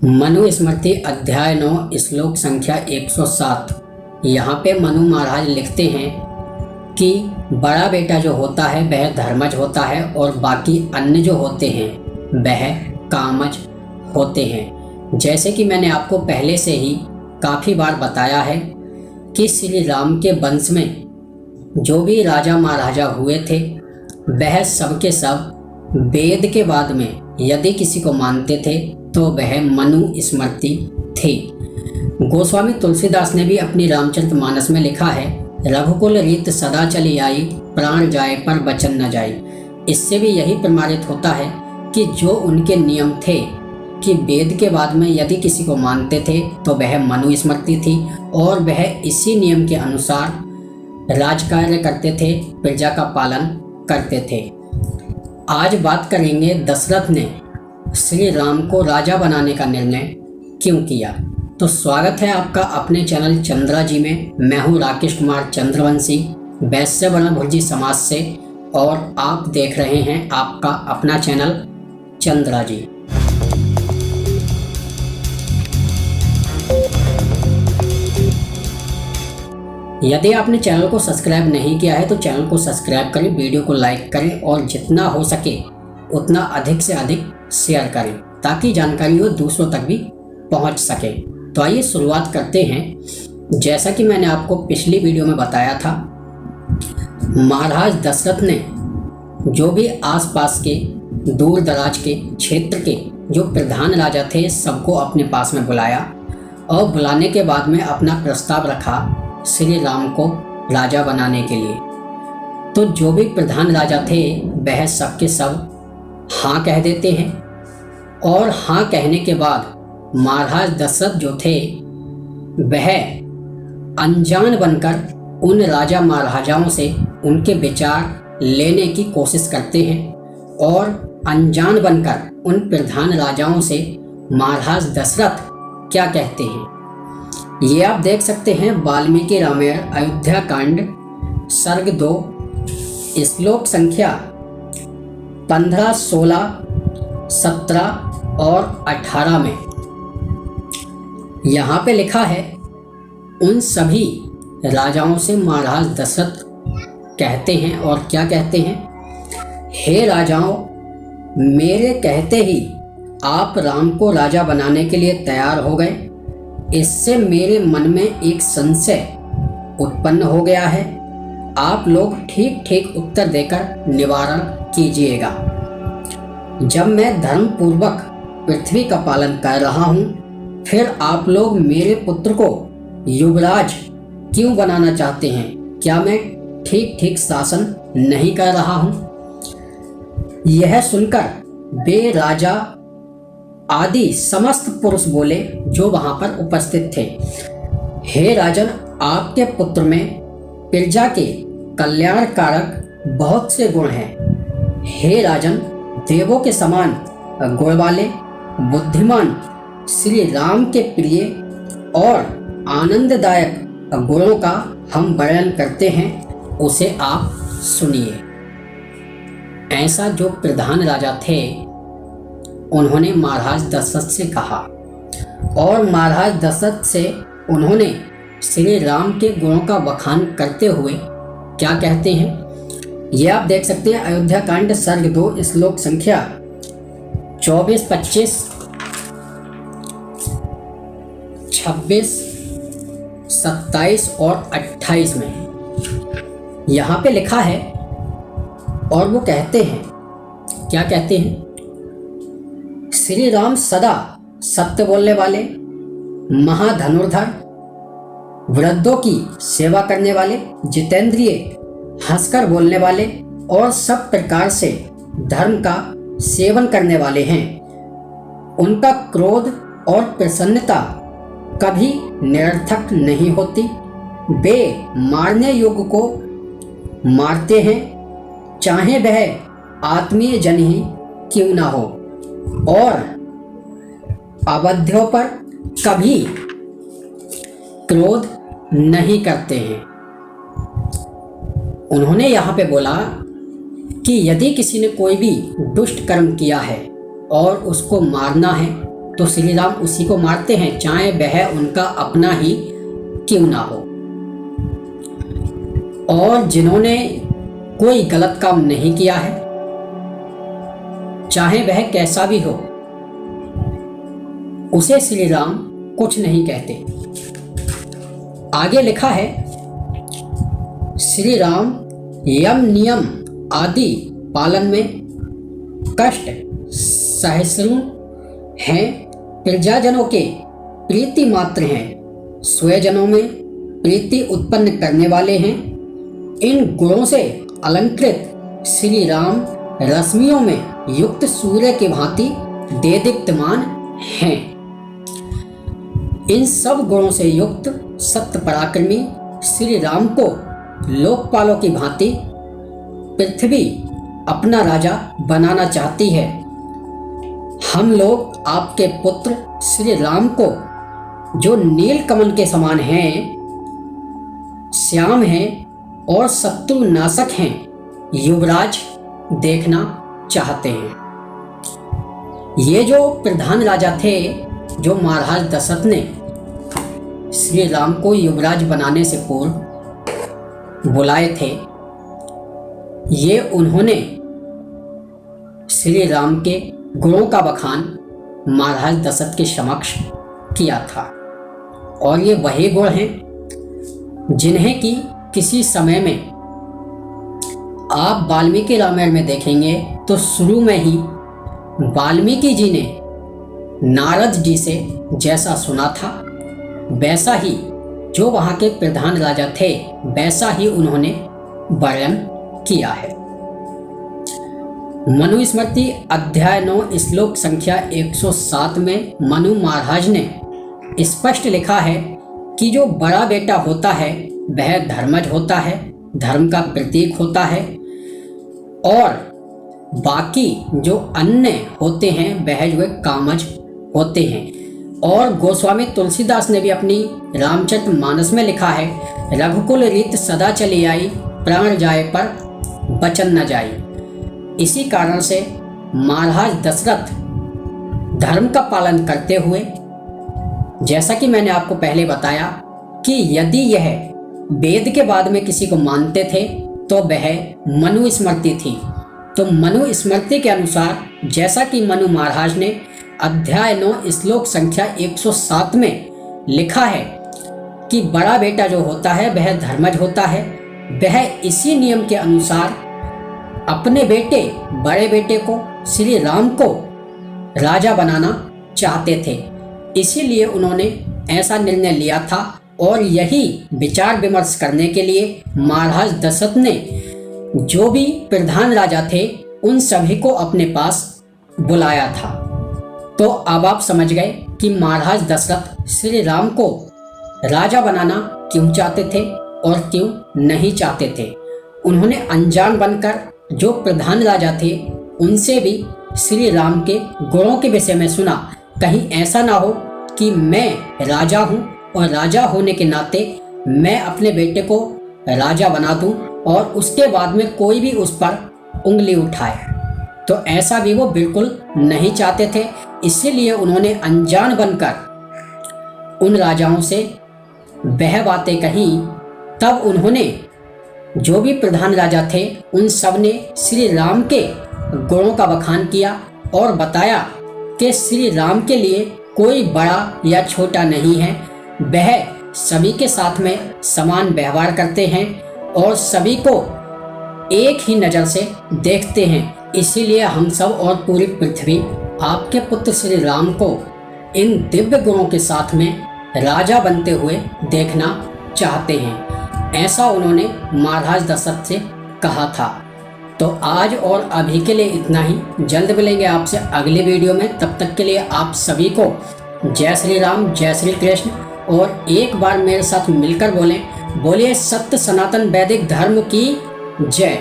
मनु स्मृति अध्याय 9 श्लोक संख्या 107। यहाँ पे मनु महाराज लिखते हैं कि बड़ा बेटा जो होता है वह धर्मज होता है और बाकी अन्य जो होते हैं वह कामज होते हैं। जैसे कि मैंने आपको पहले से ही काफ़ी बार बताया है कि श्री राम के वंश में जो भी राजा महाराजा हुए थे वह सब के सब वेद के बाद में यदि किसी को मानते थे तो वह मनु स्मृति थे। गोस्वामी तुलसीदास ने भी अपनी रामचरितमानस में लिखा है, रघुकुल रीत सदा चली आई, प्राण जाए पर वचन न जाए। इससे भी यही प्रमाणित होता है कि जो उनके नियम थे कि वेद के बाद में यदि किसी को मानते थे तो वह मनु स्मृति थी और वह इसी नियम के अनुसार राजकार्य करते थे, प्रजा का पालन करते थे। आज बात करेंगे दशरथ ने श्री राम को राजा बनाने का निर्णय क्यों किया। तो स्वागत है आपका अपने चैनल चंद्रा जी में। मैं हूं राकेश कुमार चंद्रवंशी, वैश्य वर्ण भुर्जी समाज से, और आप देख रहे हैं आपका अपना चैनल चंद्रा जी। यदि आपने चैनल को सब्सक्राइब नहीं किया है तो चैनल को सब्सक्राइब करें, वीडियो को लाइक करें और जितना हो सके उतना अधिक से अधिक शेयर करें ताकि जानकारी वो दूसरों तक भी पहुंच सके। तो आइए शुरुआत करते हैं। जैसा कि मैंने आपको पिछली वीडियो में बताया था, महाराज दशरथ ने जो भी आसपास के दूर दराज के क्षेत्र के जो प्रधान राजा थे सबको अपने पास में बुलाया और बुलाने के बाद में अपना प्रस्ताव रखा श्री राम को राजा बनाने के लिए। तो जो भी प्रधान राजा थे वह सब के सब हाँ कह देते हैं और हाँ कहने के बाद महाराज दशरथ जो थे वह अनजान बनकर उन राजा महाराजाओं से उनके विचार लेने की कोशिश करते हैं और अनजान बनकर उन प्रधान राजाओं से महाराज दशरथ क्या कहते हैं ये आप देख सकते हैं। वाल्मीकि रामायण अयोध्या कांड सर्ग 2 श्लोक संख्या 15, 16, 17 और 18 में यहाँ पे लिखा है, उन सभी राजाओं से महाराज दशरथ कहते हैं और क्या कहते हैं, हे राजाओं, मेरे कहते ही आप राम को राजा बनाने के लिए तैयार हो गए। इससे मेरे मन में एक संशय उत्पन्न हो गया है। आप लोग ठीक ठीक उत्तर देकर निवारण कीजिएगा। जब मैं धर्म पूर्वक पृथ्वी का पालन कर रहा हूँ, फिर आप लोग मेरे पुत्र को युवराज क्यों बनाना चाहते हैं? क्या मैं ठीक ठीक शासन नहीं कर रहा हूँ? यह सुनकर वे राजा आदि समस्त पुरुष बोले जो वहां पर उपस्थित थे, हे राजन, आपके पुत्र में प्रजा के कल्याण कारक बहुत से गुण हैं। हे राजन, देवों के समान गुण वाले बुद्धिमान श्री राम के प्रिय और आनंददायक गुणों का हम वर्णन करते हैं, उसे आप सुनिए। ऐसा जो प्रधान राजा थे उन्होंने महाराज दशरथ से कहा और महाराज दशरथ से उन्होंने श्री राम के गुणों का बखान करते हुए क्या कहते हैं ये आप देख सकते हैं। अयोध्या कांड सर्ग 2 श्लोक संख्या 24, 25, 26, 27 और 28 में यहाँ पे लिखा है और वो कहते हैं, क्या कहते हैं, श्री राम सदा सत्य बोलने वाले, महाधनुर्धर, वृद्धों की सेवा करने वाले, जितेंद्रिय, हंसकर बोलने वाले और सब प्रकार से धर्म का सेवन करने वाले हैं। उनका क्रोध और प्रसन्नता कभी निरर्थक नहीं होती। वे मारने योग्य को मारते हैं, चाहे वह आत्मीय जन ही क्यों ना हो, और अवध्यों पर कभी क्रोध नहीं करते हैं। उन्होंने यहाँ पे बोला कि यदि किसी ने कोई भी दुष्ट कर्म किया है और उसको मारना है तो श्री राम उसी को मारते हैं, चाहे वह उनका अपना ही क्यों ना हो। और जिन्होंने कोई गलत काम नहीं किया है, चाहे वह कैसा भी हो, उसे श्री राम कुछ नहीं कहते। आगे लिखा है, श्री राम यम नियम आदि पालन में कष्ट सहिष्णु हैं, प्रजाजनों के प्रीति मात्र हैं, स्वजनों में प्रीति उत्पन्न करने वाले हैं। इन गुणों से अलंकृत श्री राम रश्मियों में युक्त सूर्य की भांति देदीप्यमान हैं। इन सब गुणों से युक्त सत्य पराक्रमी श्री राम को लोकपालों की भांति पृथ्वी अपना राजा बनाना चाहती है। हम लोग आपके पुत्र श्री राम को, जो नील कमल के समान हैं, श्याम हैं और शत्रु नाशक हैं, युवराज देखना चाहते हैं। ये जो प्रधान राजा थे, जो महाराज दशरथ ने श्री राम को युवराज बनाने से पूर्व बुलाए थे, ये उन्होंने श्री राम के गुणों का बखान महाराज दशरथ के समक्ष किया था। और ये वही गुण हैं जिन्हें कि किसी समय में आप वाल्मीकि रामायण में देखेंगे तो शुरू में ही वाल्मीकि जी ने नारद जी से जैसा सुना था, वैसा ही जो वहाँ के प्रधान राजा थे, वैसा ही उन्होंने वर्णन किया है। मनुस्मृति अध्याय 9 श्लोक संख्या 107 में मनु महाराज ने स्पष्ट लिखा है कि जो बड़ा बेटा होता है वह धर्मज होता है, धर्म का प्रतीक होता है, और बाकी जो अन्य होते हैं वह जो है कामज होते हैं। और गोस्वामी तुलसीदास ने भी अपनी रामचरितमानस में लिखा है, रघुकुल रीत सदा चली आई, प्राण जाए पर बचन न जाई। इसी कारण से महाराज दशरथ धर्म का पालन करते हुए, जैसा कि मैंने आपको पहले बताया कि यदि यह वेद के बाद में किसी को मानते थे तो वह मनुस्मृति थी। तो मनुस्मृति के अनुसार, जैसा कि मनु महाराज ने अध्याय 9 श्लोक संख्या 107 में लिखा है कि बड़ा बेटा जो होता है वह धर्मज होता है, वह इसी नियम के अनुसार अपने बेटे बड़े बेटे को, श्री राम को राजा बनाना चाहते थे। इसीलिए उन्होंने ऐसा निर्णय लिया था और यही विचार विमर्श करने के लिए महाराज दशरथ ने जो भी प्रधान राजा थे उन सभी को अपने पास बुलाया था। तो अब आप समझ गए कि महाराज दशरथ श्री राम को राजा बनाना क्यों चाहते थे और क्यों नहीं चाहते थे। उन्होंने अनजान बनकर जो प्रधान राजा थे उनसे भी श्री राम के गुणों के विषय में सुना। कहीं ऐसा ना हो कि मैं राजा हूँ और राजा होने के नाते मैं अपने बेटे को राजा बना दूं और उसके बाद में कोई भी उस पर उंगली उठाए। तो ऐसा भी वो बिल्कुल नहीं चाहते थे। इसीलिए उन्होंने अनजान बनकर उन राजाओं से वह बातें कही। तब उन्होंने जो भी प्रधान राजा थे उन सब ने श्री राम के गुणों का बखान किया और बताया कि श्री राम के लिए कोई बड़ा या छोटा नहीं है, वह सभी के साथ में समान व्यवहार करते हैं और सभी को एक ही नज़र से देखते हैं। इसीलिए हम सब और पूरी पृथ्वी आपके पुत्र श्री राम को इन दिव्य गुणों के साथ में राजा बनते हुए देखना चाहते हैं। ऐसा उन्होंने महाराज दशरथ से कहा था। तो आज और अभी के लिए इतना ही। जल्द मिलेंगे आपसे अगले वीडियो में। तब तक के लिए आप सभी को जय श्री राम, जय श्री कृष्ण। और एक बार मेरे साथ मिलकर बोलें, बोलिए सत्य सनातन वैदिक धर्म की जय।